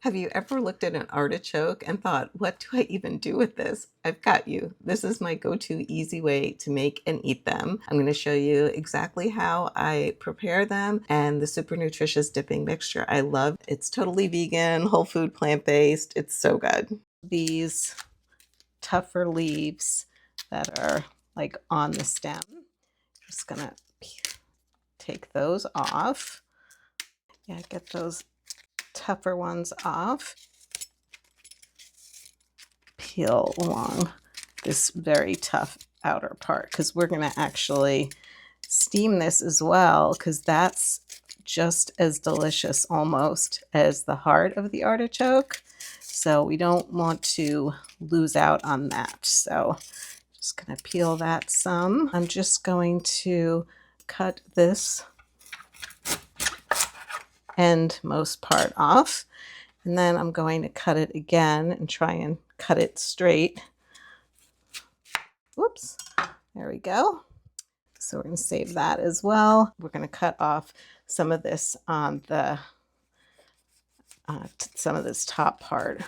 Have you ever looked at an artichoke and thought, what do I even do with this? I've got you. This is my go-to easy way to make and eat them. I'm going to show you exactly how I prepare them and the super nutritious dipping mixture I love. It's totally vegan, whole food, plant-based. It's so good. These tougher leaves that are like on the stem, just going to take those off. Yeah, get those tougher ones off. Peel along this very tough outer part because we're going to actually steam this as well, because that's just as delicious almost as the heart of the artichoke. So we don't want to lose out on that. So just going to peel that some. I'm just going to cut this endmost part off, and then I'm going to cut it again and try and cut it straight. Whoops, there we go. So we're going to save that as well. We're going to cut off some of this on the some of this top part.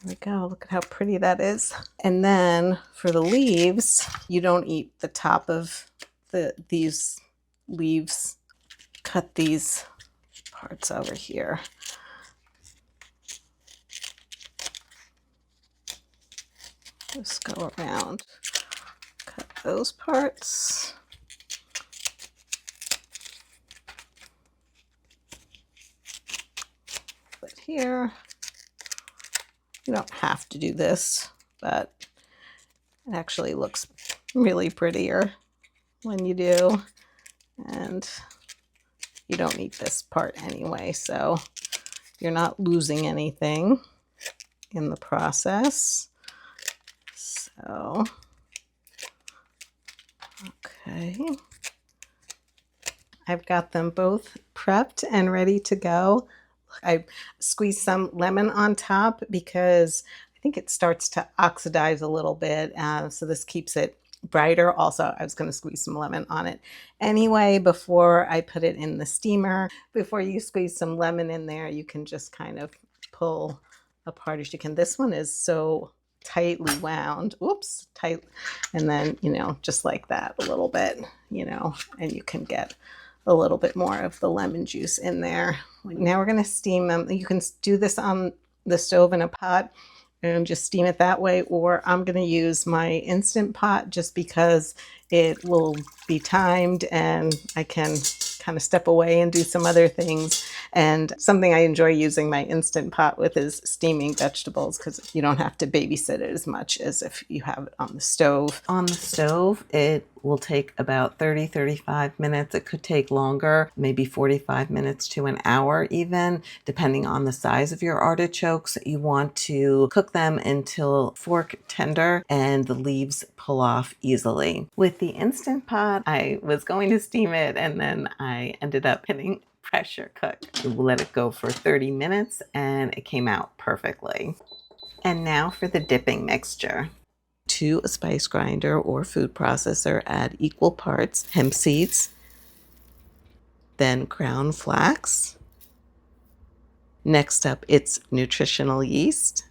There we go. Look at how pretty that is. And then for the leaves, you don't eat the top of these leaves. Cut these parts over here. Just go around, cut those parts. Put here. You don't have to do this, but it actually looks really prettier when you do. And you don't need this part anyway, so you're not losing anything in the process. So, okay. I've got them both prepped and ready to go. I squeezed some lemon on top because I think it starts to oxidize a little bit. So this keeps it brighter. Also, I was going to squeeze some lemon on it anyway before I put it in the steamer. Before you squeeze some lemon in there, you can just kind of pull apart as you can. This one is so tightly wound. Oops, tight. And then, just like that a little bit, and you can get a little bit more of the lemon juice in there. Now we're going to steam them. You can do this on the stove in a pot and just steam it that way, or I'm going to use my Instant Pot just because it will be timed and I can kind of step away and do some other things. And something I enjoy using my Instant Pot with is steaming vegetables, because you don't have to babysit it as much as if you have it on the stove. On the stove, it will take about 30-35 minutes. It could take longer, maybe 45 minutes to an hour even, depending on the size of your artichokes. You want to cook them until fork tender and the leaves pull off easily. With the Instant Pot, I was going to steam it and then I ended up hitting pressure cook. Let it go for 30 minutes and it came out perfectly. And now for the dipping mixture. To a spice grinder or food processor, add equal parts hemp seeds, then ground flax. Next up, it's nutritional yeast,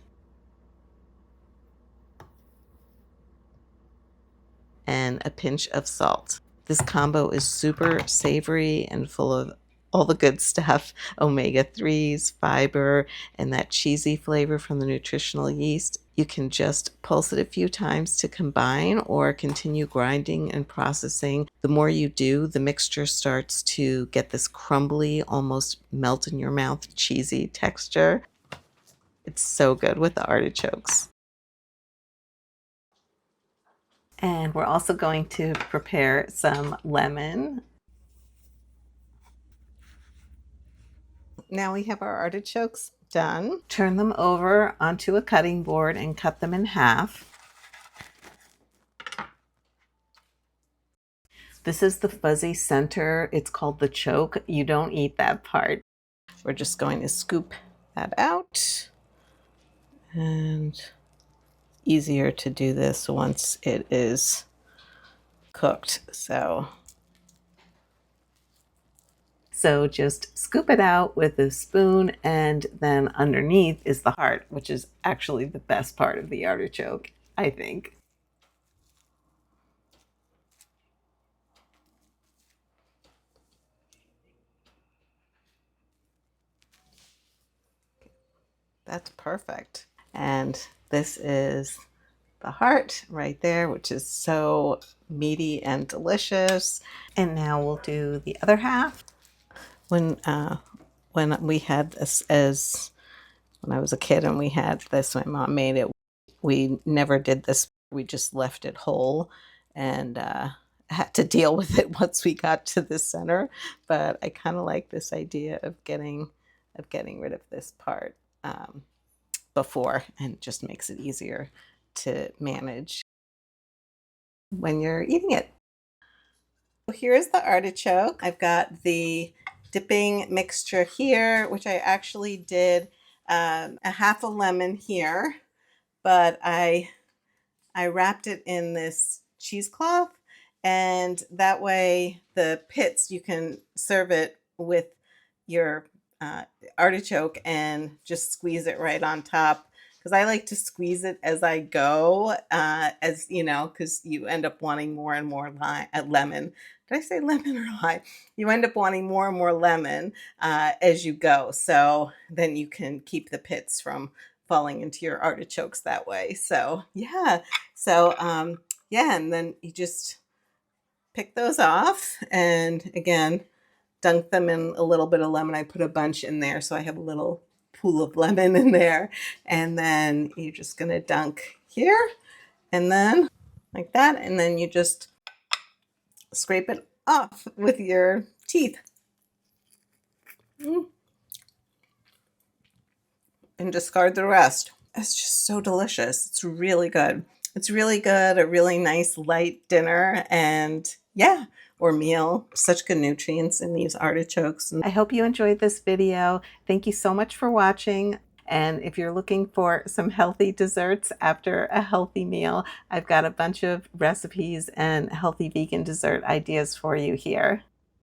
and a pinch of salt. This combo is super savory and full of all the good stuff, omega-3s, fiber, and that cheesy flavor from the nutritional yeast. You can just pulse it a few times to combine or continue grinding and processing. The more you do, the mixture starts to get this crumbly, almost melt in your mouth, cheesy texture. It's so good with the artichokes. And we're also going to prepare some lemon. Now we have our artichokes done. Turn them over onto a cutting board and cut them in half. This is the fuzzy center. It's called the choke. You don't eat that part. We're just going to scoop that out and easier to do this once it is cooked. So just scoop it out with a spoon, and then underneath is the heart, which is actually the best part of the artichoke, I think. That's perfect. And this is the heart right there, which is so meaty and delicious. And now we'll do the other half. When we had this as when I was a kid and we had this, my mom made it. We never did this. We just left it whole and had to deal with it once we got to the center. But I kind of like this idea of getting rid of this part before, and it just makes it easier to manage when you're eating it. So here's the artichoke. I've got the dipping mixture here, which I actually did a half a lemon here, but I wrapped it in this cheesecloth, and that way the pits, you can serve it with your artichoke and just squeeze it right on top, because I like to squeeze it as I go, as you know, because you end up wanting more and more lemon. Did I say lemon or lime? You end up wanting more and more lemon as you go. So then you can keep the pits from falling into your artichokes that way. So yeah. Yeah, and then you just pick those off, and again, dunk them in a little bit of lemon. I put a bunch in there, so I have a little pool of lemon in there. And then you're just gonna dunk here, and then like that, and then you just scrape it off with your teeth. And discard the rest. It's just so delicious. It's really good. It's really good. A really nice light dinner, and yeah, or meal. Such good nutrients in these artichokes. I hope you enjoyed this video. Thank you so much for watching. And if you're looking for some healthy desserts after a healthy meal, I've got a bunch of recipes and healthy vegan dessert ideas for you here.